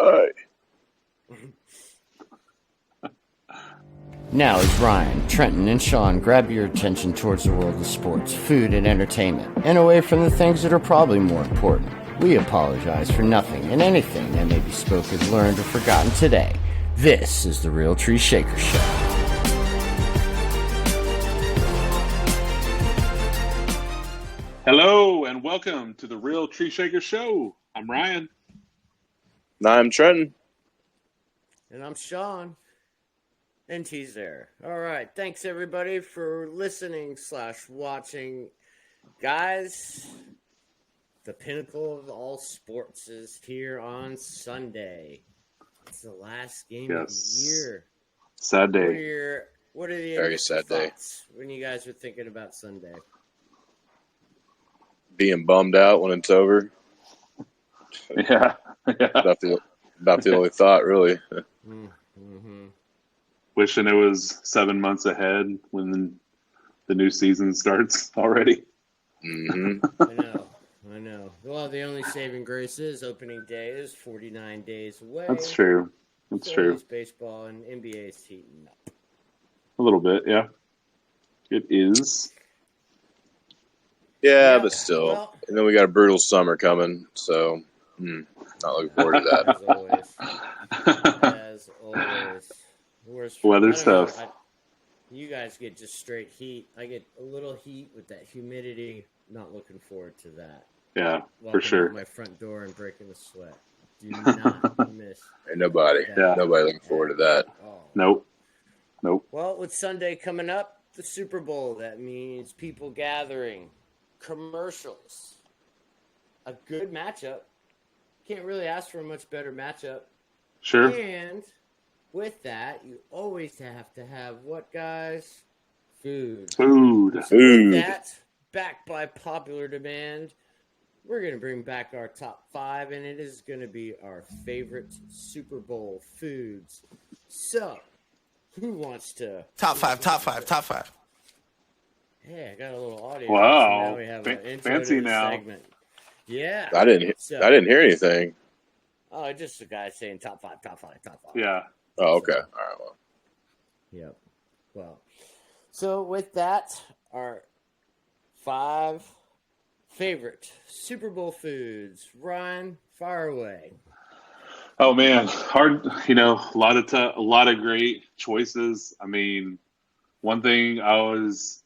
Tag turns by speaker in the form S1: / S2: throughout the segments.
S1: Bye.
S2: Now, as Ryan, Trenton, and Sean grab your attention towards the world of sports, food, and entertainment, and away from the things that are probably more important, we apologize for nothing and anything that may be spoken, learned, or forgotten today. This is the Real Tree Shaker Show.
S3: Hello, and welcome to the Real Tree Shaker Show. I'm Ryan.
S1: And I'm Trenton.
S2: And I'm Sean. And he's there. All right. Thanks, everybody, for listening / watching. Guys, the pinnacle of all sports is here on Sunday. It's the last game of the year.
S3: Sad day.
S2: What are the
S1: Very sad
S2: thoughts when you guys are thinking about Sunday?
S1: Being bummed out when it's over.
S3: Yeah.
S1: About the only thought, really.
S2: Mm-hmm.
S3: Wishing it was 7 months ahead when the new season starts already.
S1: Mm-hmm.
S2: I know. Well, the only saving grace is opening day is 49 days away.
S3: That's true.
S2: Baseball and NBA is heating up.
S3: A little bit, yeah. It is.
S1: Yeah, but still.
S2: Well,
S1: and then we got a brutal summer coming, so not looking forward to that.
S2: As always.
S3: Weather's tough.
S2: You guys get just straight heat. I get a little heat with that humidity. Not looking forward to that.
S3: Yeah,
S2: Walking
S3: for sure.
S2: out my front door and breaking a sweat. Do not miss.
S1: Ain't nobody looking forward to that.
S3: Nope.
S2: Well, with Sunday coming up, the Super Bowl, that means people gathering, commercials, a good matchup. Can't really ask for a much better matchup.
S3: Sure.
S2: And with that, you always have to have what, guys? Food.
S3: Food.
S2: That, backed by popular demand, we're going to bring back our top 5, and it is going to be our favorite Super Bowl foods. So, who wants to...
S4: Top five.
S2: Hey, I got a little audio.
S3: Wow.
S2: So now we have an intro
S3: Fancy
S2: to the
S3: now.
S2: segment. Yeah.
S1: I didn't hear anything.
S2: Oh, just a guy saying top 5.
S3: Yeah.
S1: Oh, okay. All right. Well.
S2: Yep. Well, so with that, our 5 favorite Super Bowl foods. Ryan, fire away.
S3: Oh man, hard. A lot of great choices. I mean, one thing I always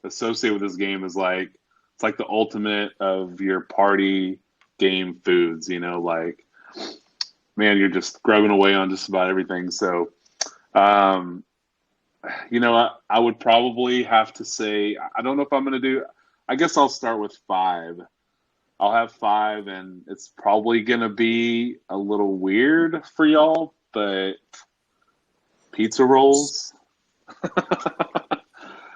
S3: associate with this game is it's like the ultimate of your party game foods. Man, you're just grubbing away on just about everything. So, I would probably have to say, I don't know if I'm going to do, I guess I'll start with 5. I'll have 5, and it's probably going to be a little weird for y'all, but pizza rolls.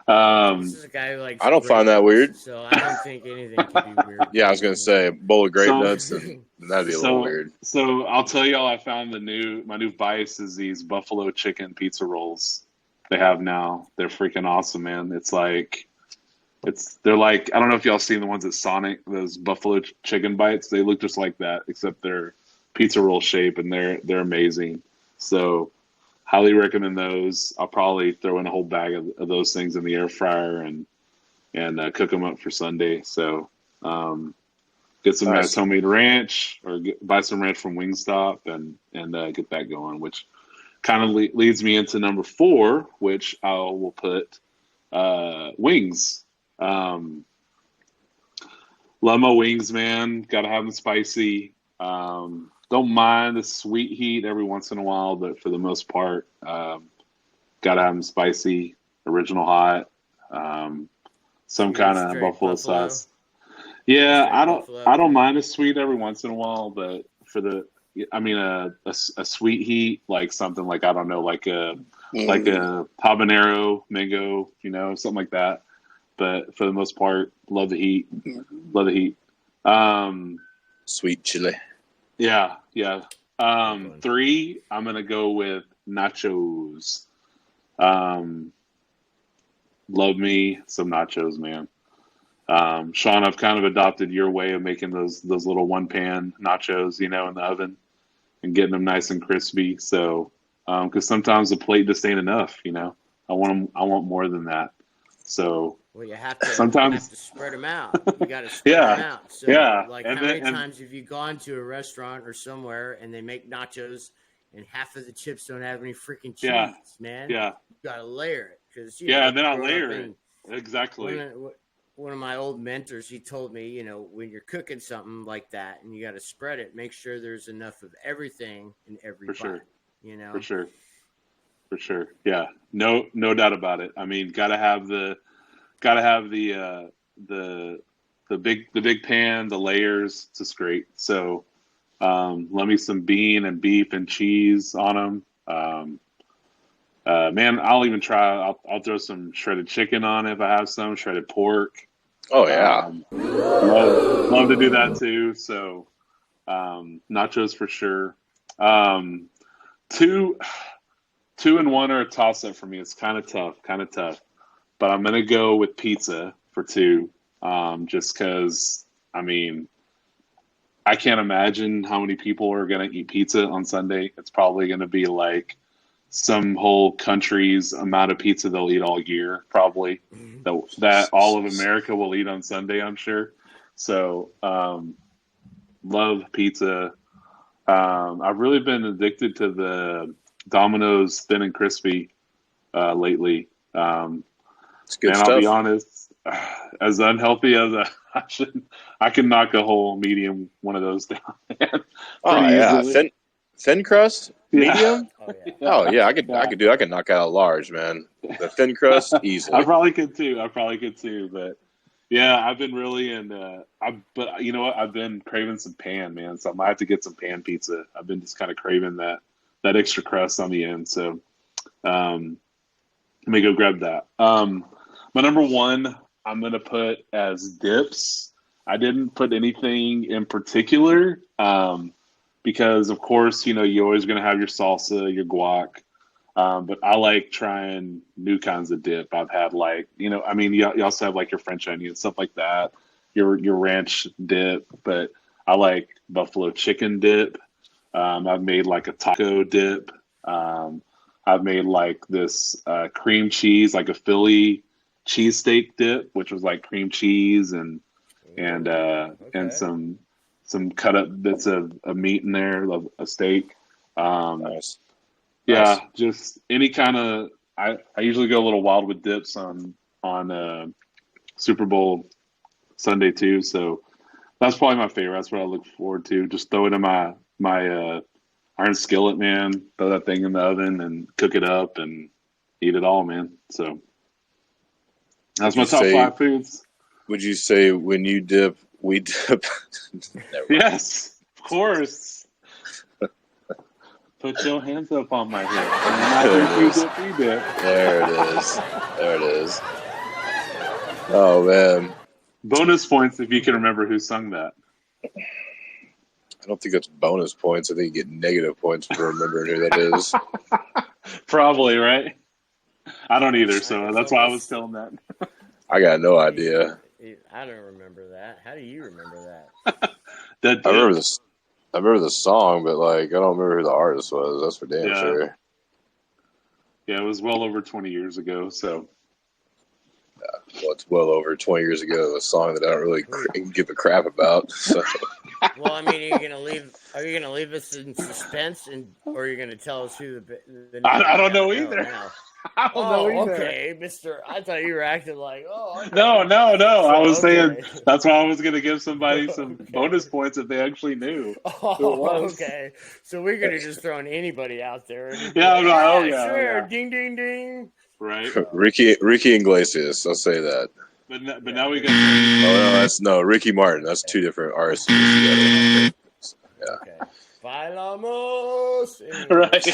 S2: This is a guy who likes
S1: I don't find that weird.
S2: So I don't think anything can be weird.
S1: Yeah, I was going to say a bowl of grape nuts, and that'd be a little weird.
S3: So I'll tell y'all, I found my new vice is these buffalo chicken pizza rolls they have now. They're freaking awesome, man. They're like, I don't know if y'all seen the ones at Sonic, those buffalo chicken bites. They look just like that, except they're pizza roll shape, and they're amazing. So highly recommend those. I'll probably throw in a whole bag of those things in the air fryer and cook them up for Sunday. So get some nice homemade ranch, or buy some ranch from Wingstop and get that going, which kind of leads me into number 4, which I will put wings. Love my wings, man. Got to have them spicy. Don't mind the sweet heat every once in a while, but for the most part, got to have them spicy, original hot, some kind of buffalo sauce. Yeah, I don't mind a sweet every once in a while, but a sweet heat, like something like, I don't know, like a habanero mango, something like that. But for the most part, love the heat.
S1: Sweet chili.
S3: Yeah. 3, I'm gonna go with nachos. Love me some nachos, man. Sean, I've kind of adopted your way of making those little one pan nachos, in the oven. and getting them nice and crispy. So, because sometimes the plate just ain't enough, you know. I want more than that. So
S2: Well, you have to
S3: sometimes,
S2: spread them out. You got to spread them
S3: yeah,
S2: out. So,
S3: yeah.
S2: like,
S3: And
S2: how
S3: then,
S2: many times have you gone to a restaurant or somewhere and they make nachos and half of the chips don't have any freaking cheese,
S3: yeah,
S2: man?
S3: yeah,
S2: You got to layer it because
S3: yeah. And then I
S2: growing up
S3: layer it. Exactly.
S2: one of my old mentors, he told me, when you're cooking something like that and you got to spread it, make sure there's enough of everything in every
S3: For
S2: bite.
S3: sure.
S2: You know,
S3: For sure. For sure. Yeah. No doubt about it. I mean, gotta have the big pan, the layers. It's just great. So let me some bean and beef and cheese on them. Man, I'll even try. I'll throw some shredded chicken on it if I have some shredded pork.
S1: Oh yeah.
S3: Love to do that too. So nachos for sure. Two and one are a toss up for me. It's kind of tough. But I'm gonna go with pizza for two, just because. I mean, I can't imagine how many people are gonna eat pizza on Sunday. It's probably gonna be like some whole country's amount of pizza they'll eat all year, probably that all of America will eat on Sunday, I'm sure. So, love pizza. I've really been addicted to the Domino's thin and crispy lately.
S1: It's good
S3: And
S1: stuff.
S3: I'll be honest, as unhealthy as I can knock a whole medium one of those down.
S1: Oh yeah,
S3: easily.
S1: thin crust,
S3: Yeah.
S1: medium.
S2: oh yeah.
S1: Oh yeah, I could knock out a large, man. The thin crust, easily.
S3: I probably could too. But yeah, I've been really but you know what? I've been craving some pan, man. So I might have to get some pan pizza. I've been just kind of craving that extra crust on the end. So let me go grab that. My number one, I'm gonna put as dips. I didn't put anything in particular, because of course, you're always gonna have your salsa, your guac. But I like trying new kinds of dip. I've had you also have like your French onion, stuff like that, your ranch dip, but I like buffalo chicken dip. I've made like a taco dip. I've made like this cream cheese, like a Philly cheesesteak dip, which was like cream cheese and some cut up bits of meat in there, a steak.
S1: Nice.
S3: Yeah,
S1: Nice.
S3: just any kind of. I usually go a little wild with dips on Super Bowl Sunday too. So that's probably my favorite. That's what I look forward to. Just throw it in my iron skillet, man. Throw that thing in the oven and cook it up and eat it all, man. So that's my top 5 foods.
S1: Would you say when you dip, we dip?
S3: Yes, of course. Put your hands up on my head.
S1: There it is. Oh man.
S3: Bonus points if you can remember who sung that.
S1: I don't think that's bonus points. I think you get negative points for remembering who that is.
S3: Probably, right? I don't either, so that's why I was telling that.
S1: I got no idea.
S2: I don't remember that. How do you remember
S3: that?
S1: I remember the song, but I don't remember who the artist was. That's for damn sure.
S3: Yeah, it was well over 20 years ago. So,
S1: well, it's well over 20 years ago. A song that I don't really give a crap about. So.
S2: Well, I mean, are you gonna leave us in suspense, or are you gonna tell us who the
S3: I don't know either.
S2: I don't know either. Okay, Mister. I thought you were acting like, okay.
S3: No. I was saying that's why I was going to give somebody some bonus points if they actually knew who it was.
S2: Okay, so we're going to just throw anybody out there.
S3: Yeah,
S2: sure.
S3: Yeah.
S2: Ding, ding, ding.
S3: Right.
S1: Ricky Iglesias. I'll say that.
S3: But now we got.
S1: No, Ricky Martin. That's two different artists together.
S2: Yeah. Okay. Bailamos.
S1: Right.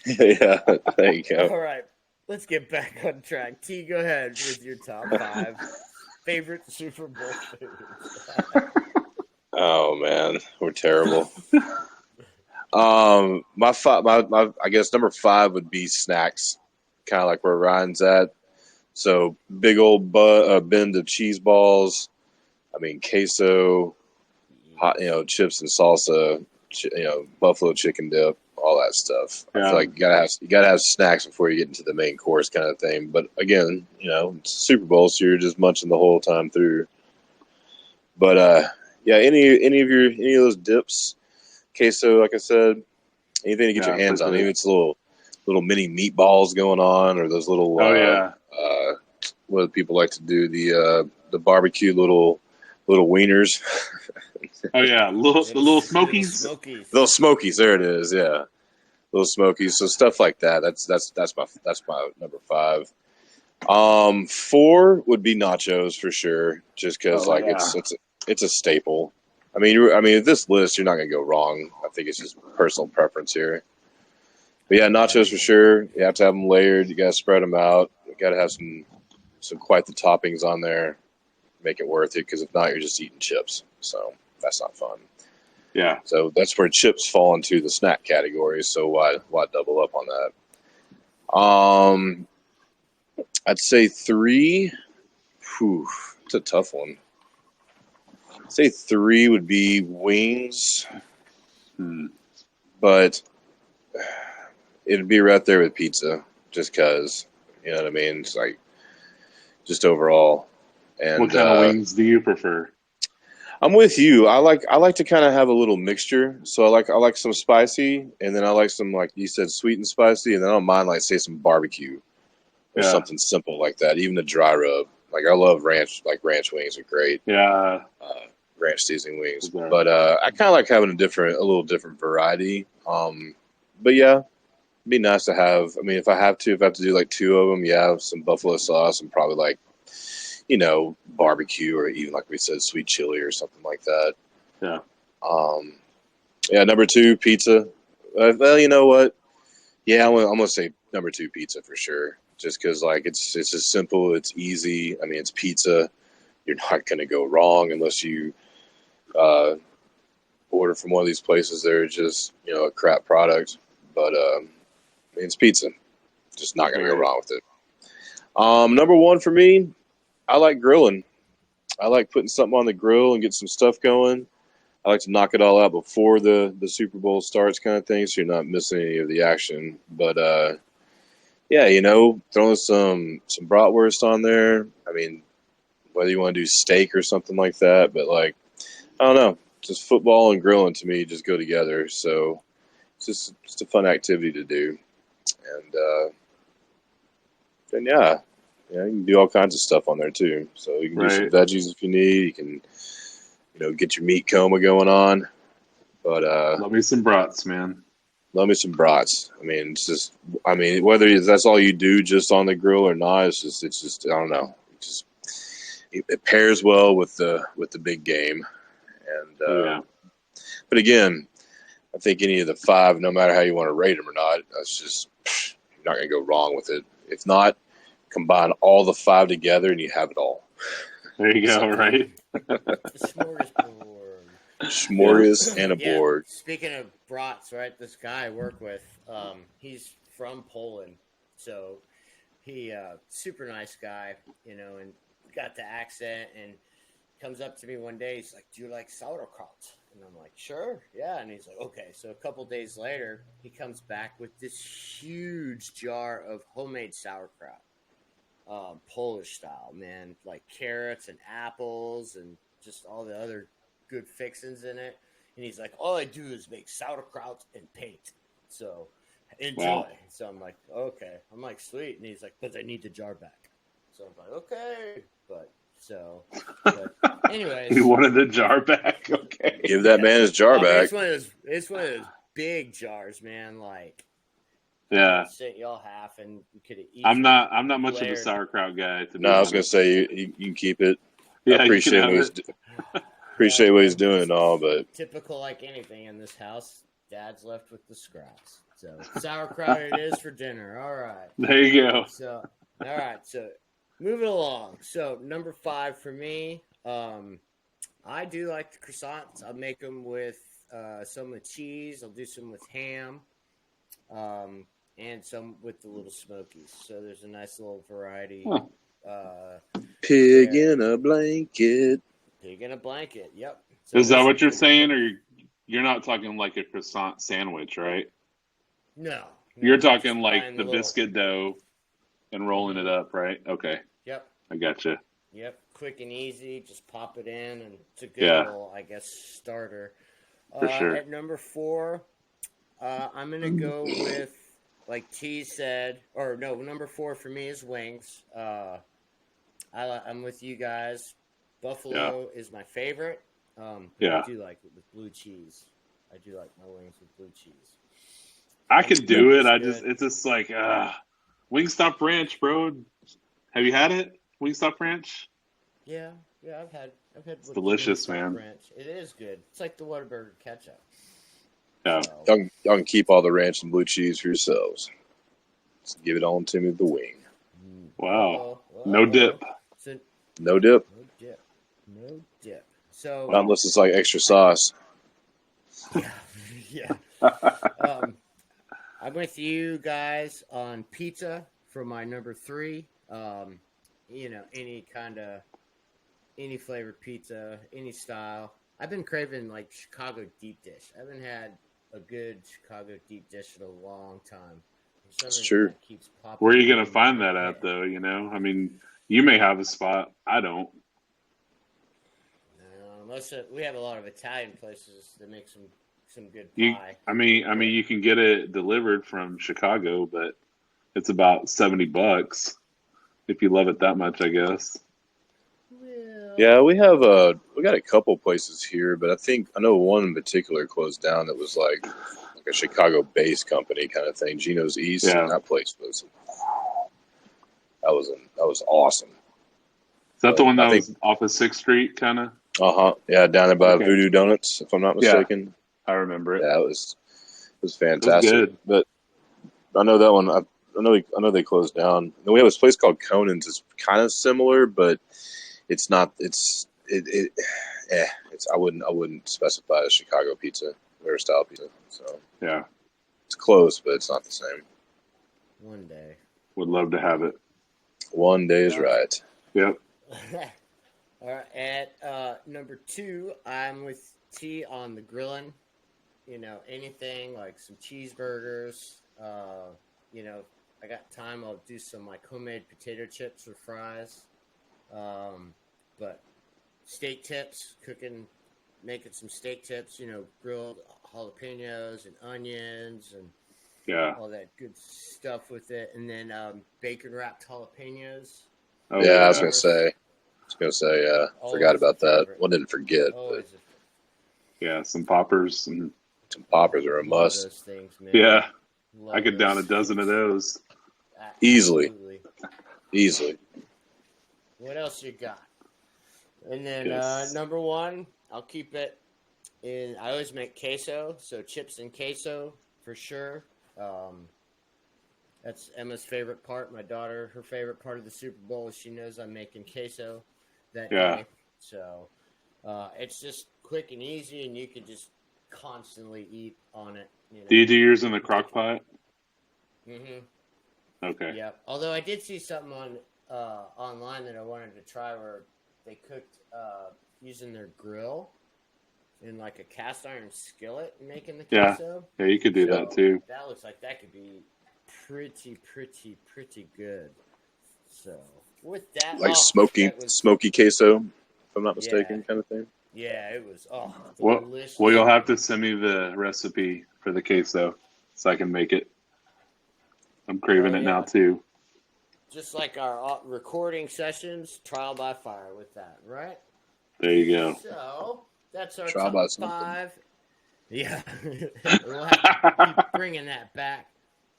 S1: Yeah. There you go.
S2: All right. Let's get back on track. T, go ahead with your top 5 favorite Super Bowl foods.
S1: Oh man, we're terrible. My I guess number 5 would be snacks, kind of like where Ryan's at. So big old bin of cheese balls. I mean queso, hot chips and salsa. buffalo chicken dip, all that stuff. I feel like you gotta have snacks before you get into the main course kind of thing. But again, it's Super Bowl, so you're just munching the whole time through. But yeah, any of those dips, queso, like I said, anything to get your hands on. Maybe it's little mini meatballs going on, or those little what do people like to do, the barbecue little wieners.
S3: Oh yeah, the little smokies.
S1: Little smokies, there it is. Yeah, little smokies. So stuff like that. That's my number 5. 4 would be nachos for sure, just because it's a staple. I mean, with this list, you're not gonna go wrong. I think it's just personal preference here. But yeah, nachos for sure. You have to have them layered. You gotta spread them out. You gotta have some quite the toppings on there. Make it worth it, because if not, you're just eating chips. So that's not fun.
S3: Yeah.
S1: So that's where chips fall into the snack category. So why double up on that? I'd say 3. It's a tough one. I'd say 3 would be wings, but it'd be right there with pizza, just because, you know what I mean? It's like, just overall. And
S3: what kind of wings do you prefer?
S1: I'm with you. I like to kind of have a little mixture. So I like some spicy, and then I like some, like you said, sweet and spicy, and then I don't mind, like, say, some barbecue or something simple like that. Even a dry rub. Like, I love ranch. Like, ranch wings are great.
S3: Yeah.
S1: Ranch seasoning wings. But I kind of like having a little different variety. But yeah, it'd be nice to have. I mean, if I have to do like 2 of them, some buffalo sauce and probably like, barbecue, or even, like we said, sweet chili or something like that.
S3: Yeah.
S1: Number 2, pizza. Well, you know what? Yeah, I'm gonna say number 2, pizza for sure. Just because, like, it's just simple, it's easy. I mean, it's pizza. You're not gonna go wrong unless you order from one of these places. They're just a crap product, but I mean, it's pizza. Just not gonna go wrong with it. Number 1 for me, I like grilling. I like putting something on the grill and get some stuff going. I like to knock it all out before the Super Bowl starts, kind of thing, so you're not missing any of the action. But throwing some bratwurst on there. I mean, whether you want to do steak or something like that, but, like, I don't know, just football and grilling to me just go together. So it's just a fun activity to do, and yeah. Yeah, you can do all kinds of stuff on there too. So you can do some veggies if you need. You can, get your meat coma going on. But
S3: love me some brats, man.
S1: Love me some brats. I mean, it's just, whether that's all you do just on the grill or not, it's just I don't know. It pairs well with the big game, and but again, I think any of the 5, no matter how you want to rate them or not, that's just, you're not gonna go wrong with it. If not, combine all the 5 together and you have it all.
S3: There you go, right?
S2: Smorgasbord.
S1: And a board.
S2: Speaking of brats, right? This guy I work with, he's from Poland, so he super nice guy, and got the accent, and comes up to me one day. He's like, "Do you like sauerkraut?" And I'm like, "Sure, yeah." And he's like, "Okay." So a couple days later, he comes back with this huge jar of homemade sauerkraut. Polish style, man, like carrots and apples and just all the other good fixings in it. And he's like, "All I do is make sauerkraut and paint. So enjoy." Wow. So I'm like, "Okay." I'm like, "Sweet." And he's like, "But I need the jar back." So I'm like, "Okay." But anyways,
S3: he wanted the jar back. Okay,
S1: give that man his jar back.
S2: It's one of those big jars, man. Like.
S3: Yeah,
S2: sit y'all half, and you could eat.
S3: I'm not much of a sauerkraut guy.
S1: I was gonna say you can keep it. Yeah, I appreciate what he's doing and all, but
S2: typical, like anything in this house, Dad's left with the scraps. So sauerkraut it is for dinner. All right,
S3: there you go.
S2: So all right, so moving along. So number 5 for me, I do like the croissants. I'll make them with some with cheese. I'll do some with ham. And some with the little smokies. So there's a nice little variety.
S1: Pig in a blanket.
S2: Pig in a blanket. Yep.
S3: So is that what you're saying, or you're not talking like a croissant sandwich, right?
S2: No.
S3: You're
S2: just
S3: talking like
S2: buying
S3: the
S2: little-
S3: biscuit dough and rolling it up, right? Okay,
S2: Yep.
S3: I gotcha.
S2: Yep. Quick and easy. Just pop it in, and it's a good
S3: Yeah.
S2: little, I guess, starter.
S3: For sure.
S2: At number 4, I'm gonna go with, like T said, or no, number 4 for me is wings. I'm with you guys. Buffalo is my favorite.
S3: Yeah.
S2: I do like it with blue cheese. I do like my wings with blue cheese.
S3: I could do it.
S2: It's
S3: It's just like Wingstop Ranch, bro. Have you had it? Wingstop Ranch?
S2: Yeah, I've had. It's
S3: delicious, man.
S2: Ranch. It is good. It's like the Whataburger ketchup.
S3: Yeah.
S2: So,
S1: Y'all can keep all the ranch and blue cheese for yourselves. Just give it on to me with the wing.
S3: Wow. No dip.
S2: So,
S1: No dip.
S2: No dip. So
S1: Not unless it's like extra sauce.
S2: yeah. I'm with you guys on pizza for my number 3. Any flavored pizza, any style. I've been craving like Chicago deep dish. I haven't had a good Chicago deep dish in a long time.
S1: It's true.
S2: Keeps popping
S3: Where are you
S2: in
S3: going to
S2: my
S3: find that
S2: head.
S3: at, though? I mean, you may have a spot. I don't.
S2: Unless we have a lot of Italian places that make some good
S3: You,
S2: pie.
S3: I mean, you can get it delivered from Chicago, but it's about $70 if you love it that much, I guess.
S2: Well,
S1: Yeah, we got a couple places here, but I know one in particular closed down that was like a Chicago-based company kind of thing. Gino's East,
S3: Yeah.
S1: and that place was awesome.
S3: Is that the one that
S1: I think-
S3: was off of 6th Street, kind of?
S1: Yeah, down there by
S3: Okay.
S1: Voodoo Donuts, if I'm not mistaken.
S3: I remember it.
S1: Yeah, it was fantastic.
S3: good.
S1: But I know that one. I know they closed down. And we have this place called Conan's. It's kind of similar, but it's not. It's. I wouldn't specify as Chicago pizza or style pizza. So
S3: Yeah,
S1: it's close, but it's not the same.
S2: one day.
S3: would love to have it.
S1: One day is right.
S3: Yep.
S2: All right, at number 2, I'm with T on the grilling. Anything like some cheeseburgers. I got time. I'll do some like homemade potato chips or fries. But steak tips, making some steak tips. Grilled jalapenos and onions and
S3: Yeah.
S2: all that good stuff with it, and then bacon wrapped jalapenos.
S3: Oh,
S1: Yeah, I was gonna say. Yeah. Forgot about that.
S2: favorite.
S1: Well, didn't forget, but
S2: Always
S3: Yeah, some poppers. And,
S1: some poppers are a
S2: love
S1: must.
S2: those things, man.
S3: yeah,
S2: Love
S3: I could down a
S2: those
S3: dozen of
S2: things.
S3: those.
S1: Easily.
S2: Absolutely.
S1: Easily.
S2: What else you got? And then
S3: Yes.
S2: number 1, I'll keep it in. I always make queso, so chips and queso for sure. That's Emma's favorite part. My daughter, her favorite part of the Super Bowl is she knows I'm making queso that
S3: Yeah.
S2: day. So it's just quick and easy, and you can just constantly eat on it.
S3: Do you do yours in the crock pot?
S2: Mm-hmm.
S3: Okay.
S2: Yeah. Although I did see something on online that I wanted to try where they cooked using their grill in like a cast iron skillet and making the
S3: Yeah.
S2: queso.
S3: Yeah, you could do
S2: So
S3: that too.
S2: That looks like that could be pretty good. So with that,
S1: Like
S2: that was-
S1: smoky queso, if I'm not
S2: Yeah.
S1: mistaken, kind of thing.
S2: Yeah, it was
S3: Well,
S2: delicious.
S3: you'll have to send me the recipe for the queso so I can make it. I'm craving it now
S2: yeah.
S3: too.
S2: Just like our recording sessions, trial by fire with that, right?
S3: There you go.
S2: So that's our
S1: Trial by
S2: top
S1: something.
S2: 5. Yeah, we'll have to keep bringing that back.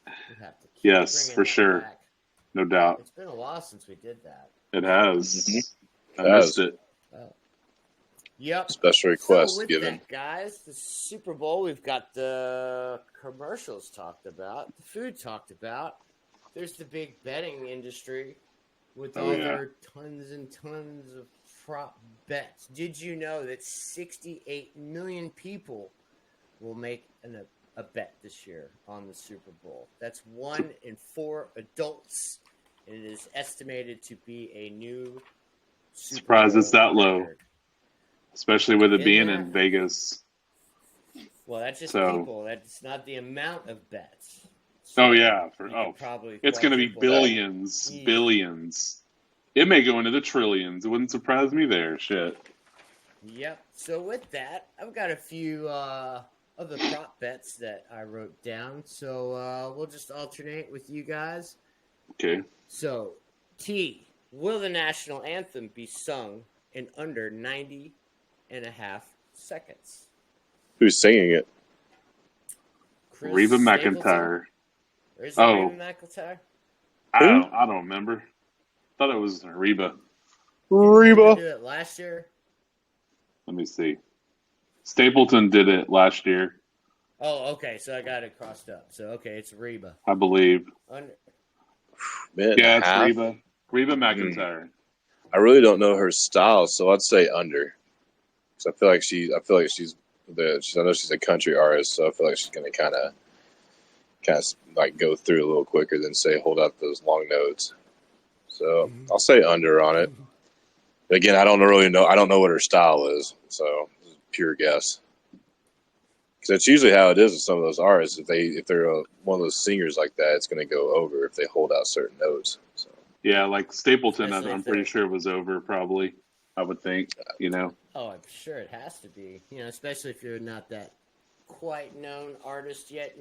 S2: We'll have to keep
S3: Yes,
S2: bringing
S3: for
S2: that
S3: sure.
S2: back.
S3: No doubt.
S2: It's been a while since we did that.
S3: It has.
S1: Mhm.
S3: I missed
S1: Has.
S3: it.
S2: Yep.
S1: Special request
S2: So with
S1: given.
S2: that, guys, the Super Bowl, we've got the commercials talked about, the food talked about. There's the big betting industry with
S3: Oh,
S2: all
S3: yeah.
S2: their tons and tons of prop bets. Did you know that 68 million people will make a bet this year on the Super Bowl? That's 1 in 4 adults, and it is estimated to be a new Super
S3: Surprised
S2: Bowl
S3: it's that low.
S2: record.
S3: Especially with it
S2: In
S3: being
S2: that.
S3: in Vegas.
S2: Well, that's just
S3: So-
S2: people. That's not the amount of bets.
S3: Oh yeah,
S2: Probably
S3: it's going to be
S2: quadruple that.
S3: billions,
S2: Yeah.
S3: billions. It may go into the trillions. It wouldn't surprise me there. Shit.
S2: Yep. So with that, I've got a few of the prop bets that I wrote down. So we'll just alternate with you guys.
S3: Okay.
S2: So, T, will the national anthem be sung in under 90 and a half seconds?
S1: Who's singing it?
S2: Chris
S3: Reba
S2: Stapleton?
S3: McEntire.
S2: Or is it
S3: Oh.
S2: Reba McEntire?
S3: I don't remember. Thought it was Reba.
S2: Didn't Reba
S1: Reba.
S2: do it last year?
S3: Let me see. Stapleton did it last year,
S2: Oh, okay. So I got it crossed up. So, okay, it's Reba.
S3: I believe.
S2: Under,
S1: Minute
S3: Yeah,
S1: and a
S3: it's
S1: half.
S3: Reba. Reba McEntire.
S1: I really don't know her style, so I'd say under. Because I feel like she's I know she's a country artist, so I feel like she's gonna kind of like go through a little quicker than say hold out those long notes. So I'll say under on it. But again, I don't really know. I don't know what her style is, so this is pure guess. Because that's usually how it is with some of those artists. If they're one of those singers like that, it's going to go over if they hold out certain notes. So.
S3: Yeah, like Stapleton,
S2: Especially
S3: I'm
S2: if
S3: pretty
S2: they're-
S3: sure was over probably. I would think,
S2: oh, I'm sure it has to be. Especially if you're not that quite known artist yet,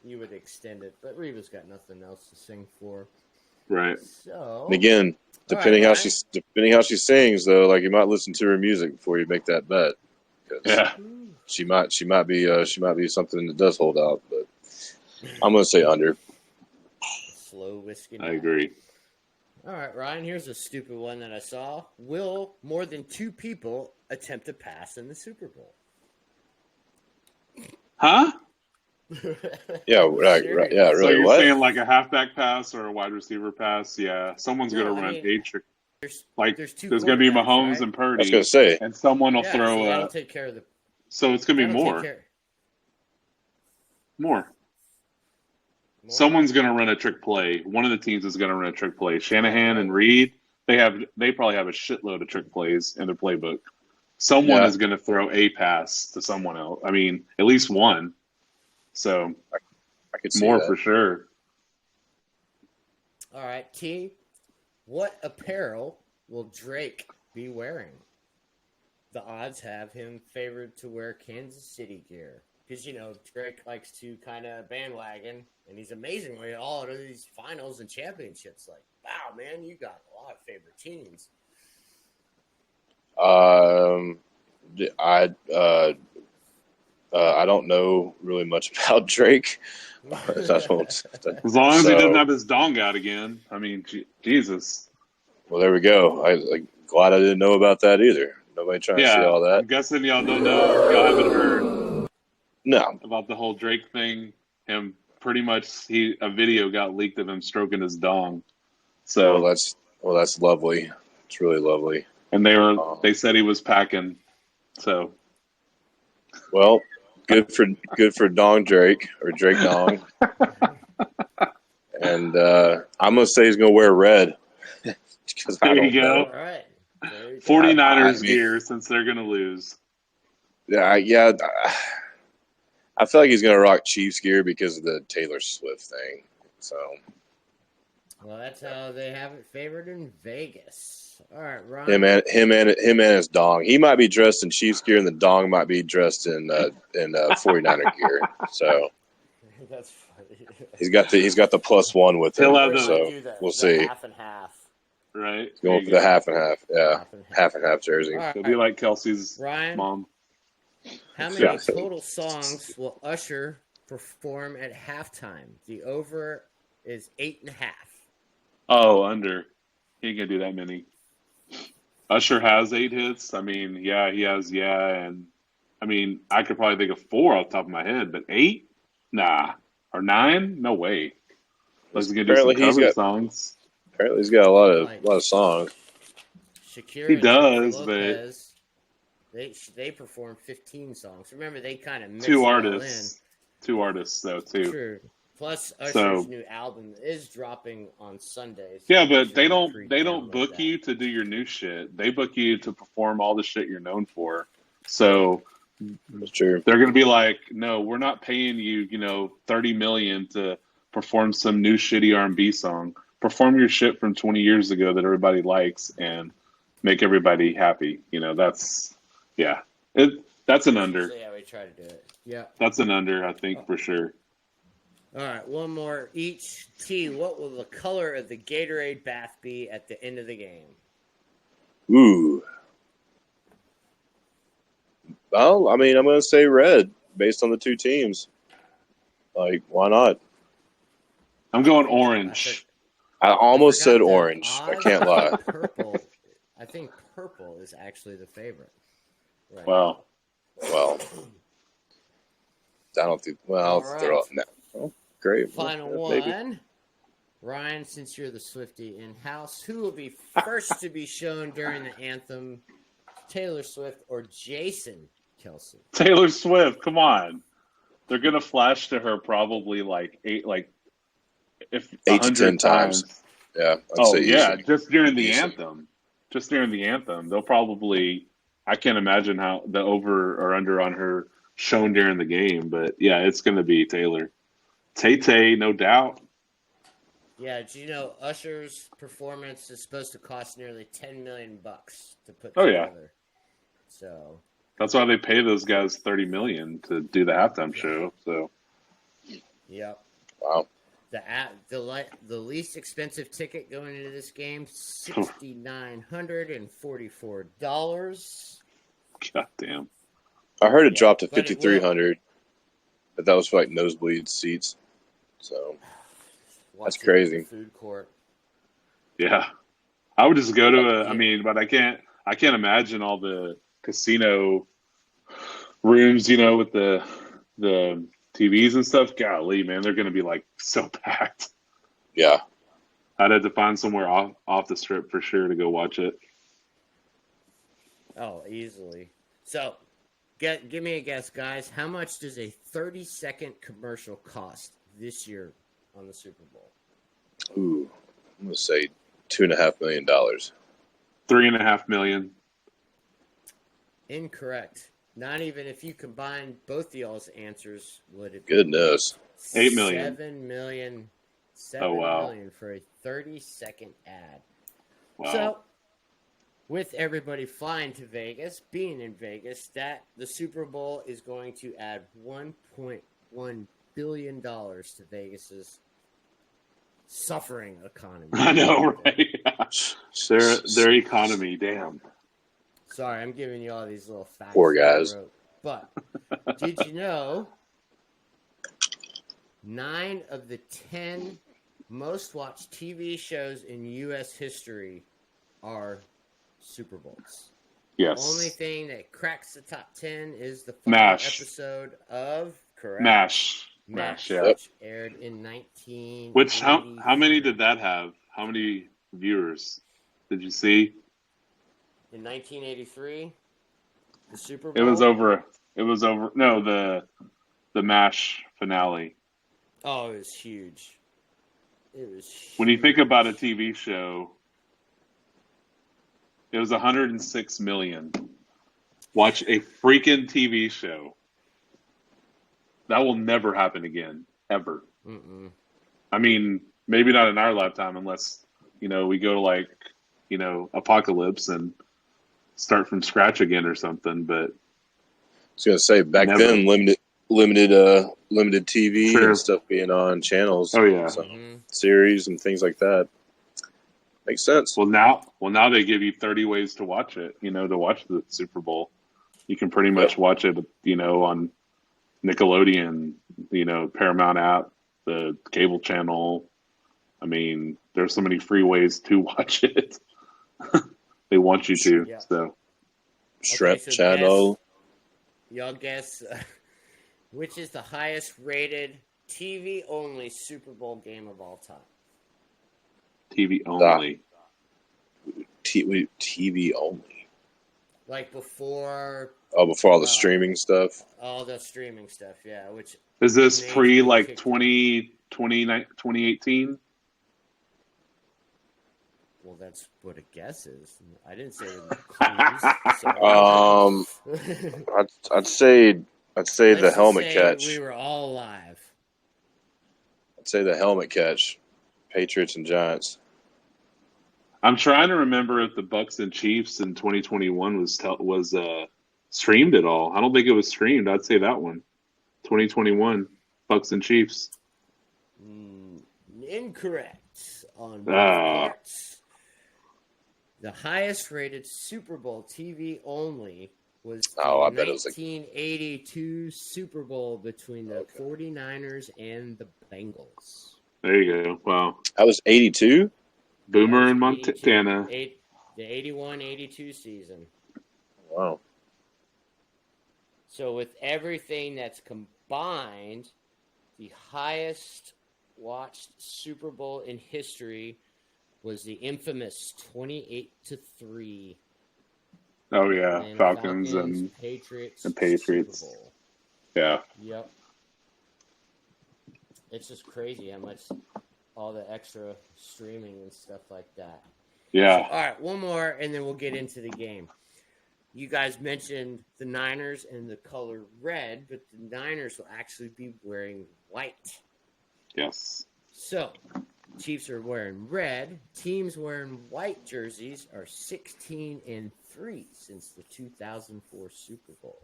S2: you would extend it. But Reba's got nothing else to sing for.
S3: Right.
S2: So.
S1: And again, depending
S2: All
S1: how
S2: right,
S1: she sings, though, like you might listen to her music before you make that bet. 'Cause
S3: Yeah.
S1: she might be something that does hold out, but I'm going to say under.
S2: Slow whiskey.
S3: I agree.
S2: All right, Ryan, here's a stupid one that I saw. Will more than 2 people attempt to pass in the Super Bowl?
S3: Huh?
S1: Yeah, right. Yeah,
S3: So
S1: really.
S3: you're
S1: What?
S3: saying like a halfback pass or a wide receiver pass? Yeah. Someone's
S2: No,
S3: going to
S2: I
S3: run
S2: mean,
S3: a trick.
S2: There's
S3: Like
S2: there's 2
S3: there's going to be
S2: quarterbacks,
S3: Mahomes
S2: right?
S3: and
S1: I was
S3: Purdy,
S1: going to say.
S3: and someone will
S2: Yeah,
S3: throw
S2: so that'll
S3: a.
S2: take care of the.
S3: So it's going to be
S2: that'll take
S3: more.
S2: care-
S3: More.
S2: more?
S3: Someone's going to run a trick play. One of the teams is going to run a trick play. Shanahan and Reed, they probably have a shitload of trick plays in their playbook. Someone
S1: Yeah.
S3: is going to throw a pass to someone else. I mean, at least one. So
S1: I could see
S3: more
S1: that.
S3: for sure.
S2: All right, T. What apparel will Drake be wearing? The odds have him favored to wear Kansas City gear. Because, Drake likes to kind of bandwagon, and he's amazing with all of these finals and championships. Like, wow, man, you got a lot of favorite teams.
S1: I don't know really much about Drake.
S3: As long as he doesn't have his dong out again. I mean, Jesus.
S1: Well, there we go. Glad I didn't know about that either. Nobody trying to see all
S3: I'm
S1: that.
S3: guessing y'all don't know. Y'all haven't heard
S1: No.
S3: about the whole Drake thing. Him pretty much, a video got leaked of him stroking his dong. So
S1: That's lovely. It's really lovely.
S3: and they said he was packing. So
S1: Well, good for Dong Drake or Drake Dong. And I'm gonna say he's gonna wear red. Because I
S3: There you
S1: don't know.
S3: go.
S2: All right. There you go.
S3: 49ers
S1: I mean-
S3: gear since they're gonna lose.
S1: Yeah. I feel like he's gonna rock Chiefs gear because of the Taylor Swift thing. So
S2: Well, that's how they have it favored in Vegas. All right, Ryan.
S1: him and his dong. He might be dressed in Chiefs gear, and the dong might be dressed in 49er gear. So
S2: That's funny.
S1: he's got the +1 with him.
S3: He'll have the-
S1: So we'll see.
S2: Half and half.
S3: Right?
S1: Going for the half and half. Yeah, half and half jersey.
S2: All right.
S3: It'll be like Kelsey's
S2: Ryan,
S3: mom.
S2: how many
S1: Yeah.
S2: total songs will Usher perform at halftime? The over is 8.5.
S3: Oh, under. He ain't gonna do that many. Usher has 8 hits. I mean, yeah, he has, and I mean, I could probably think of 4 off the top of my head, but 8? Nah. Or 9? No way. Let's get do some
S1: Apparently
S3: cover songs.
S1: Apparently he's got a lot of songs.
S2: Shakira
S3: He
S2: and
S3: does,
S2: Jennifer Lopez, they perform 15 songs. Remember, they kind of mix
S3: Two
S2: it all
S3: artists. 2 artists, though,
S2: in.
S3: too.
S2: True. Plus, Usher's
S3: So-
S2: new album is dropping on Sunday. So
S3: Yeah,
S2: make
S3: but
S2: sure
S3: they
S2: you
S3: don't
S2: pre-download
S3: book
S2: that.
S3: you to do your new shit. They book you to perform all the shit you're known for. So
S1: That's true.
S3: They're going to be like, no, we're not paying you, $30 million to perform some new shitty R&B song. Perform your shit from 20 years ago that everybody likes and make everybody happy. That's an under.
S2: Usually how we try to do it. Yeah.
S3: That's an under, I think, for sure.
S2: All right, one more each. T, what will the color of the Gatorade bath be at the end of the game?
S1: Ooh. Well, I'm going to say red based on the two teams. Like, why not?
S3: I'm going orange.
S1: I almost said orange. I can't lie.
S2: Purple. I think purple is actually the favorite. Right.
S3: Wow.
S1: Well, I don't think. Well,
S2: right.
S1: they're all no. Oh, great.
S2: Final
S1: Maybe.
S2: one. Ryan, since you're the Swiftie in house, who will be first to be shown during the anthem? Taylor Swift or Jason Kelsey?
S3: Taylor Swift, come on. They're gonna flash to her probably like 8 to 10
S1: times. Yeah.
S3: I'd say easily. Just during the anthem. Just during the anthem. They'll probably I can't imagine how the over or under on her shown during the game, but yeah, it's gonna be Taylor. Tay-Tay, no doubt.
S2: Yeah, do you know Usher's performance is supposed to cost nearly $10 million to put
S3: Oh,
S2: together?
S3: yeah.
S2: So
S3: that's why they pay those guys $30 million to do the halftime show. So,
S2: yep.
S1: Wow.
S2: The least expensive ticket going into this game, $6,944.
S3: God damn.
S1: I heard it dropped to $5,300, but that was for like nosebleed seats. So that's crazy.
S2: Food court.
S3: Yeah, I would just go to but I can't imagine all the casino rooms, with the TVs and stuff. Golly, man, they're going to be like so packed.
S1: Yeah,
S3: I'd have to find somewhere off the strip for sure to go watch it.
S2: Oh, easily. So, give me a guess, guys. How much does a 30-second commercial cost this year on the Super Bowl?
S1: Ooh, I'm going to say $2.5 million.
S3: $3.5 million.
S2: Incorrect. Not even if you combine both of y'all's answers, would it be?
S1: Goodness.
S3: $8 million.
S2: $7 million.
S3: $7
S2: million for a 30-second ad.
S3: Wow.
S2: So, with everybody flying to Vegas, being in Vegas, the Super Bowl is going to add $1.1 billion to Vegas's suffering economy.
S3: I know, right? Their economy, damn.
S2: Sorry, I'm giving you all these little facts.
S1: Poor guys.
S2: But did you know 9 of the 10 most watched TV shows in U.S. history are Super Bowls?
S3: Yes.
S2: The only thing that cracks the top 10 is the final
S3: MASH.
S2: episode of
S3: MASH, yeah.
S2: Which aired in 19.
S3: Which how many did that have? How many viewers did you see?
S2: In 1983, the Super Bowl.
S3: It was over. No, the MASH finale.
S2: Oh, it was huge. It was huge.
S3: When you think about a TV show, it was 106 million. Watch a freaking TV show. That will never happen again, ever.
S2: Mm-mm.
S3: I mean, maybe not in our lifetime, unless we go to Apocalypse and start from scratch again or something. But
S1: I was gonna say back then, limited TV
S3: Sure.
S1: and stuff being on channels.
S3: Oh yeah,
S1: so, series and things like that. Makes sense.
S3: Well, now they give you 30 ways to watch it. To watch the Super Bowl, you can pretty much watch it. On Nickelodeon, Paramount app, the cable channel. I mean, there's so many free ways to watch it. They want you to.
S2: Yeah.
S3: So,
S1: Shrimp channel.
S2: Y'all guess which is the highest rated TV only Super Bowl game of all time?
S3: TV only.
S1: TV only.
S2: Like before.
S1: Oh, before all the streaming stuff.
S2: All the streaming stuff, yeah. Which
S3: is this pre 2018?
S2: Well, that's what a guess is. I didn't say clues. So.
S1: I'd say
S2: Let's
S1: the helmet
S2: say
S1: catch.
S2: we were all alive.
S1: I'd say the helmet catch. Patriots and Giants.
S3: I'm trying to remember if the Bucks and Chiefs in 2021 was streamed at all. I don't think it was streamed. I'd say that one. 2021 Bucks and Chiefs.
S2: Incorrect on both parts. The highest rated Super Bowl TV only was the
S1: I bet it was
S2: 1982 Super Bowl between the 49ers and the Bengals.
S3: There you go. Wow.
S1: That was 82?
S3: Boomer in Montana.
S2: The 81-82 season.
S1: Wow.
S2: So with everything that's combined, the highest watched Super Bowl in history was the infamous 28-3.
S3: Oh yeah, Falcons and
S2: Patriots.
S3: Super Bowl. Yeah.
S2: Yep. It's just crazy how much all the extra streaming and stuff like that.
S3: Yeah.
S2: So, all right, one more, and then we'll get into the game. You guys mentioned the Niners and the color red, but the Niners will actually be wearing white.
S3: Yes.
S2: So, Chiefs are wearing red. Teams wearing white jerseys are 16-3 since the 2004 Super Bowl.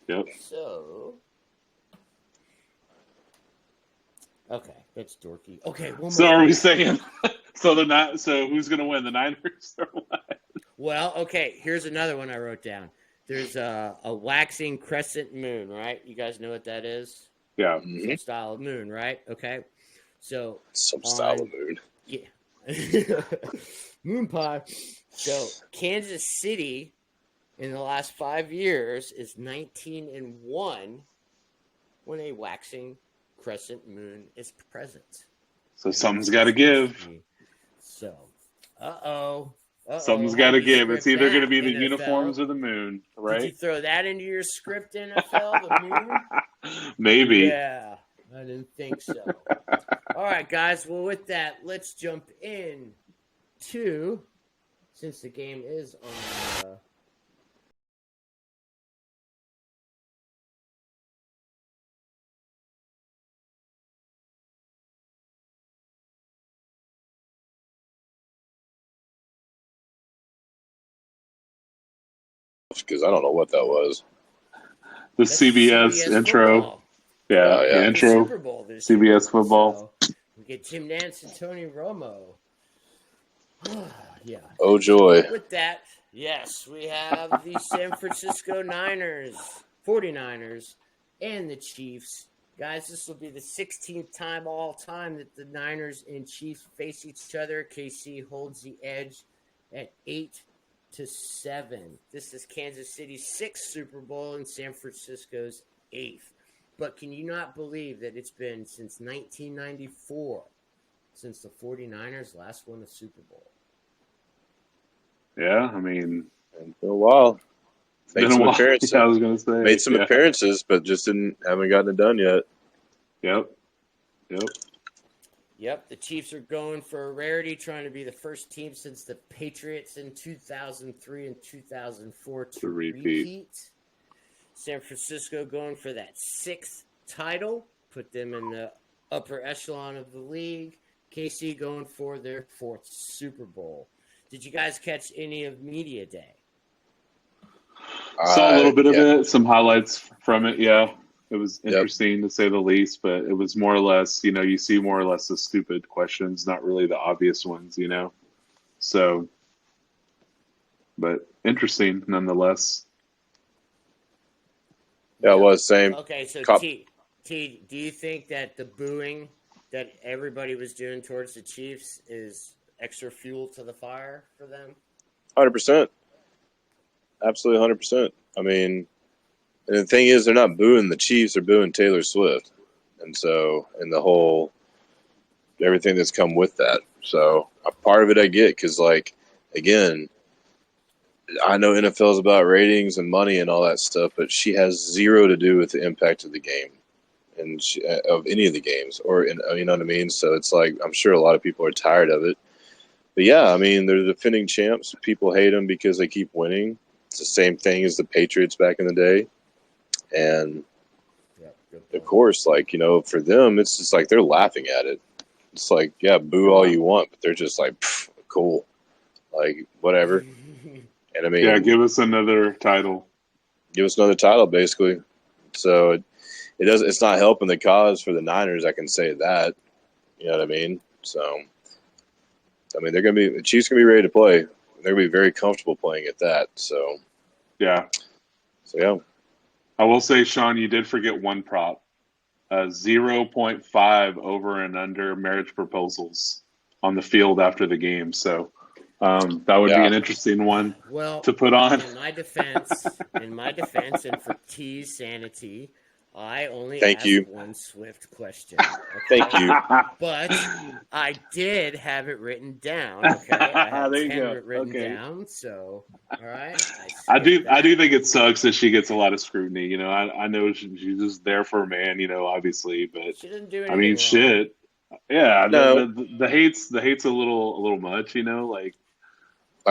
S3: Yep.
S2: So, okay, that's dorky. Okay, one more.
S3: So are we saying? So who's gonna win? The Niners or what?
S2: Well, okay. Here's another one I wrote down. There's a waxing crescent moon, right? You guys know what that is?
S3: Yeah.
S2: Some style of moon, right? Okay. So
S1: some style of moon.
S2: Yeah. Moon pie. So Kansas City in the last 5 years is 19-1 when a waxing crescent moon is present.
S3: So something's got to give.
S2: So,
S3: something's got to give. It's either going to be the
S2: NFL.
S3: Uniforms or the moon, right?
S2: Did you throw that into your script, NFL? The moon?
S3: Maybe.
S2: Yeah, I didn't think so. All right, guys. Well, with that, let's jump in to, since the game is on.
S1: Because I don't know what that was.
S3: The CBS intro.
S2: Football.
S3: Yeah,
S1: yeah.
S3: The intro.
S2: Super Bowl this
S3: CBS
S2: year.
S3: football.
S2: So, we get Tim Nance and Tony Romo. Yeah.
S1: Oh, joy.
S2: With that, yes, we have the San Francisco 49ers, and the Chiefs. Guys, this will be the 16th time all time that the Niners and Chiefs face each other. KC holds the edge at 8-7. This is Kansas City's 6th Super Bowl and San Francisco's 8th. But can you not believe that it's been since 1994 since the 49ers last won a Super Bowl?
S3: Yeah, I mean,
S1: And for a while. Made some appearances.
S3: I was going to say.
S1: Made some appearances, but just haven't gotten it done yet.
S3: Yep.
S2: Yep, the Chiefs are going for a rarity, trying to be the first team since the Patriots in 2003 and 2004 to repeat. San Francisco going for that 6th title, put them in the upper echelon of the league. KC going for their 4th Super Bowl. Did you guys catch any of Media Day?
S3: Saw a little bit of it, some highlights from it, yeah. It was interesting to say the least, but it was more or less, you see more or less the stupid questions, not really the obvious ones, So, but interesting nonetheless.
S1: Yeah, it was same.
S2: Okay, so T, do you think that the booing that everybody was doing towards the Chiefs is extra fuel to the fire for them?
S1: 100%. Absolutely 100%. I mean, and the thing is, they're not booing the Chiefs, they're booing Taylor Swift. And so, and the whole, everything that's come with that. So, a part of it I get, because, again, I know NFL is about ratings and money and all that stuff, but she has zero to do with the impact of the game and of any of the games, or you know what I mean. So it's I'm sure a lot of people are tired of it. But yeah, I mean, they're the defending champs. People hate them because they keep winning. It's the same thing as the Patriots back in the day. And of course, like, for them, it's just like they're laughing at it. It's like, yeah, boo all you want, but they're just like, cool, like whatever. And I mean,
S3: yeah, give us another title.
S1: Give us another title, basically. So it does. It's not helping the cause for the Niners. I can say that. You know what I mean? So, I mean, the Chiefs gonna be ready to play. They're gonna be very comfortable playing at that. So,
S3: yeah.
S1: Yeah.
S3: I will say, Sean, you did forget one prop. 0.5 over and under marriage proposals on the field after the game. So that would be an interesting one to put on.
S2: In my defense, and for T's sanity, I only asked one Swift question. Okay?
S1: Thank you.
S2: But I did have it written down. Okay, I had it written down. So, all right.
S3: I do think it sucks that she gets a lot of scrutiny. I know she's just there for a man. Obviously, but
S2: she didn't do anything.
S3: I mean,
S2: wrong.
S3: shit. Yeah,
S1: no.
S3: the hate's a little much. Like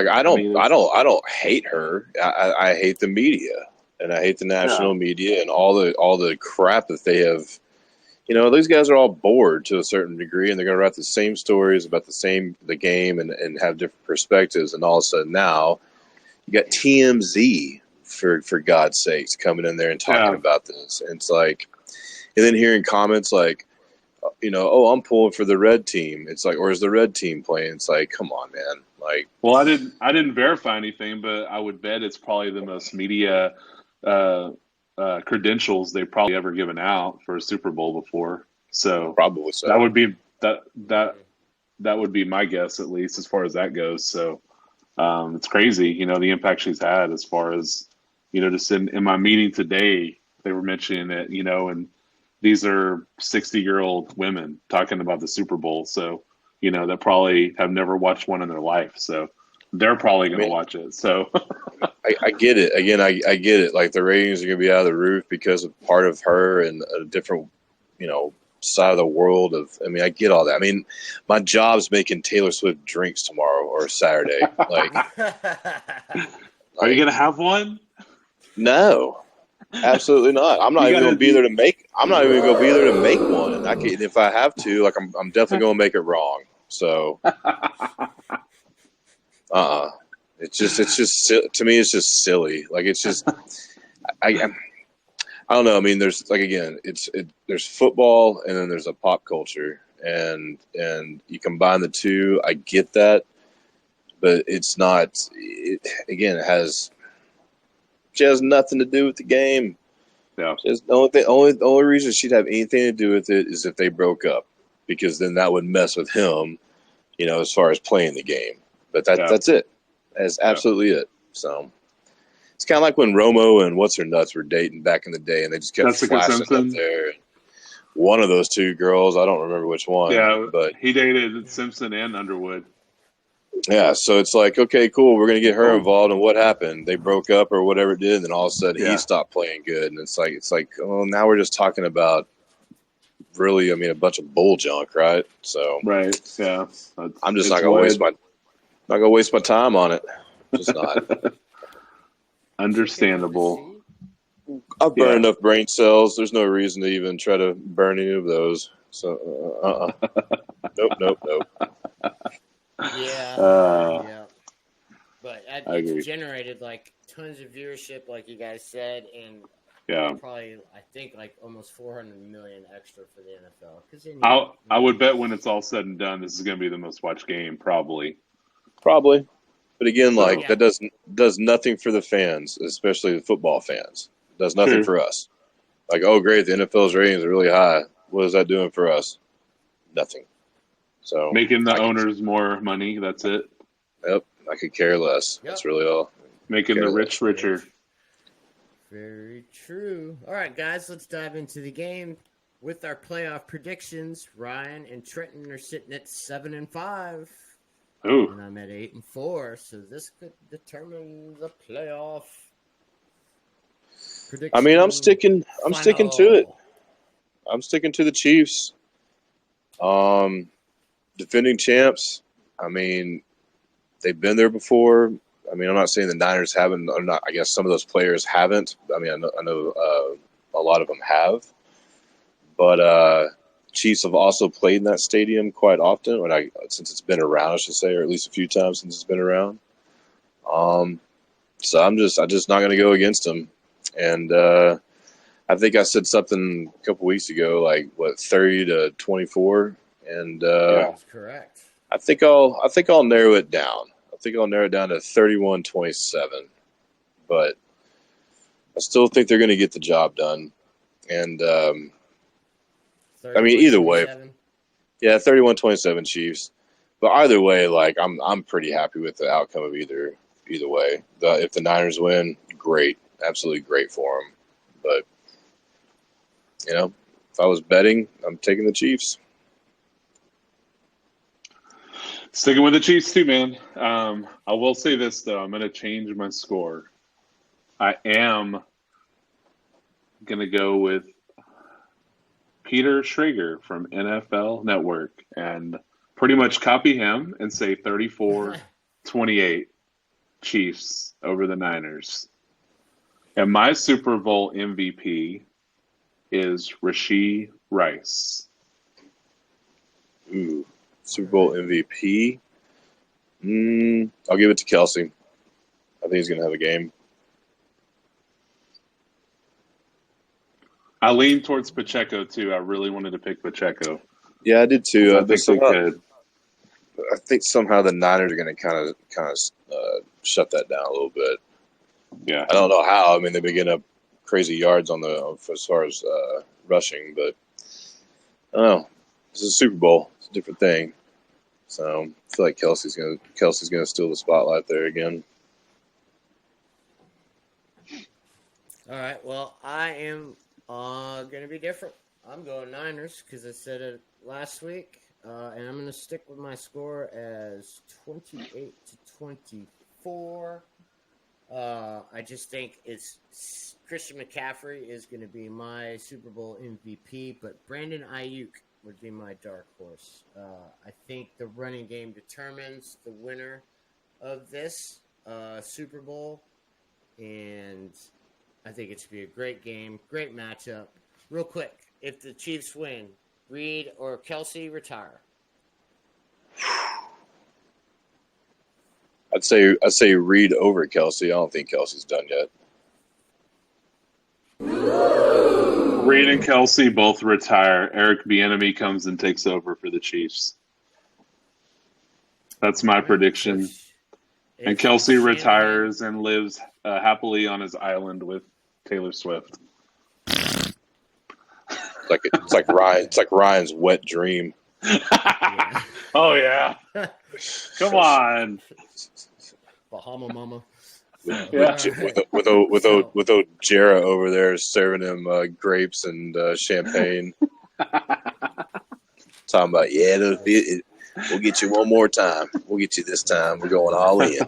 S1: I don't hate her. I hate the media. And I hate the national media and all the crap that they have. These guys are all bored to a certain degree, and they're going to write the same stories about the game and have different perspectives. And all of a sudden now, you got TMZ for God's sakes coming in there and talking about this. And it's like, and then hearing comments like, oh, I'm pulling for the red team. It's like, or is the red team playing? It's like, come on, man. Like,
S3: well, I didn't verify anything, but I would bet it's probably the most media credentials they've probably ever given out for a Super Bowl before. So
S1: probably so.
S3: That would be my guess, at least as far as that goes. So it's crazy, the impact she's had as far as, just in my meeting today, they were mentioning it, and these are 60-year-old women talking about the Super Bowl. So, that probably have never watched one in their life. So they're probably going to watch it. So
S1: I get it. Again, I get it. Like the ratings are going to be out of the roof because of part of her and a different, side of the world I get all that. I mean, my job's making Taylor Swift drinks tomorrow or Saturday. Like,
S3: are you going to have one?
S1: No, absolutely not. I'm not even going to be there to make. I'm not even going to be there to make one. And if I have to, like, I'm definitely going to make it wrong. So, It's just to me, it's just silly. Like, it's just, I don't know. I mean, there's like, again, there's football and then there's a pop culture, and you combine the two. I get that, but it's not. She has nothing to do with the game.
S3: Yeah.
S1: The only reason she'd have anything to do with it is if they broke up, because then that would mess with him, as far as playing the game. But that's it. That's absolutely it. So it's kind of like when Romo and what's her nuts were dating back in the day, and they just kept flashing up there. One of those two girls, I don't remember which one.
S3: Yeah,
S1: but
S3: he dated Simpson and Underwood.
S1: Yeah, so it's like, okay, cool, we're gonna get her involved, and what happened? They broke up or whatever it did, and then all of a sudden he stopped playing good, and it's like, oh, now we're just talking about really, a bunch of bull junk, right? So
S3: right, yeah.
S1: I'm just not gonna waste my time on it. Just not.
S3: Understandable.
S1: I've burned enough brain cells. There's no reason to even try to burn any of those. So, nope.
S2: Yeah. But it generated like tons of viewership, like you guys said, and probably I think like almost 400 million extra for the NFL. Because
S3: I would bet when it's all said and done, this is going to be the most watched game, probably.
S1: But again, that does nothing for the fans, especially the football fans. Does nothing for us. Like, oh, great, the NFL's ratings are really high. What is that doing for us? Nothing. So
S3: making the owners more money. That's it.
S1: Yep. I could care less. That's really all.
S3: Making the rich richer.
S2: Very true. All right, guys, let's dive into the game with our playoff predictions. Ryan and Trenton are sitting at 7-5.
S3: Ooh.
S2: And I'm at 8-4. So this could determine the playoff prediction.
S1: I'm sticking to it. I'm sticking to the Chiefs. Defending champs. they've been there before. I mean, I'm not saying the Niners haven't, or not. I guess some of those players haven't. I mean, I know a lot of them have, but Chiefs have also played in that stadium quite often. Since it's been around, I should say, or at least a few times since it's been around. So I'm just not going to go against them. And I think I said something a couple weeks ago, like 30-24, and
S2: That's correct.
S1: I think I'll narrow it down. I think I'll narrow it down to 31-27, but I still think they're going to get the job done. And I mean, either way, 31-27 Chiefs. But either way, like I'm pretty happy with the outcome of either way. If the Niners win, great, absolutely great for them. But if I was betting, I'm taking the Chiefs.
S3: Sticking with the Chiefs too, man. I will say this though, I'm going to change my score. I am going to go with Peter Schrager from NFL Network and pretty much copy him and say 34-28 Chiefs over the Niners. And my Super Bowl MVP is Rashee Rice.
S1: Ooh, Super Bowl MVP? I'll give it to Kelsey. I think he's going to have a game.
S3: I lean towards Pacheco, too. I really wanted to pick Pacheco.
S1: Yeah, I did, too.
S3: I think they could.
S1: I think somehow the Niners are going to kind of shut that down a little bit.
S3: Yeah.
S1: I don't know how. I mean, they've been getting up crazy yards as far as rushing, but I don't know. This is a Super Bowl. It's a different thing. So I feel like Kelsey's gonna steal the spotlight there again.
S2: All right. Well, I am going to be different. I'm going Niners because I said it last week, and I'm going to stick with my score as 28-24. I just think it's Christian McCaffrey is going to be my Super Bowl MVP, but Brandon Ayuk would be my dark horse. I think the running game determines the winner of this Super Bowl, and I think it should be a great game, great matchup. Real quick, if the Chiefs win, Reed or Kelsey retire?
S1: I'd say Reed over Kelsey. I don't think Kelsey's done yet.
S3: Reed and Kelsey both retire. Eric Bieniemy comes and takes over for the Chiefs. That's my prediction. And Kelsey retires and lives happily on his island with Taylor Swift.
S1: It's like Ryan's wet dream.
S2: Yeah.
S3: Oh yeah. Come on.
S2: Bahama Mama.
S3: Yeah.
S1: With old Jarrah over there serving him grapes and champagne. Talking about, we'll get you one more time. We'll get you this time. We're going all in.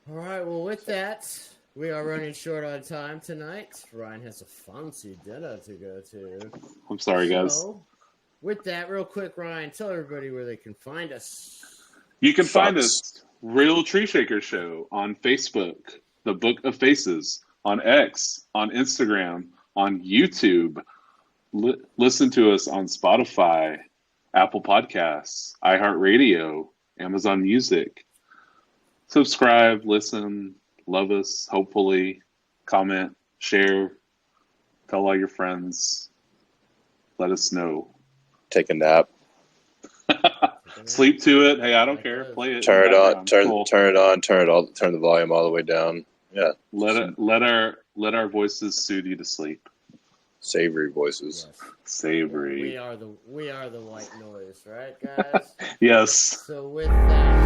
S2: All right. Well, with that, we are running short on time tonight. Ryan has a fancy dinner to go to.
S3: I'm sorry, guys.
S2: So, with that, real quick, Ryan, tell everybody where they can find us.
S3: You can find us, Real Tree Shaker Show, on Facebook, The Book of Faces, on X, on Instagram, on YouTube. Listen to us on Spotify, Apple Podcasts, iHeartRadio, Amazon Music. Subscribe, listen, love us, hopefully. Comment, share, tell all your friends. Let us know.
S1: Take a nap.
S3: Sleep to it. Hey, I don't care. Play it.
S1: Turn it on. Turn
S3: Cool.
S1: it on. Turn the volume all the way down. Yeah.
S3: Let our voices soothe you to sleep.
S1: Savory voices.
S2: Yes.
S3: Savory.
S2: We are the white noise, right, guys?
S3: Yes.
S2: So with that,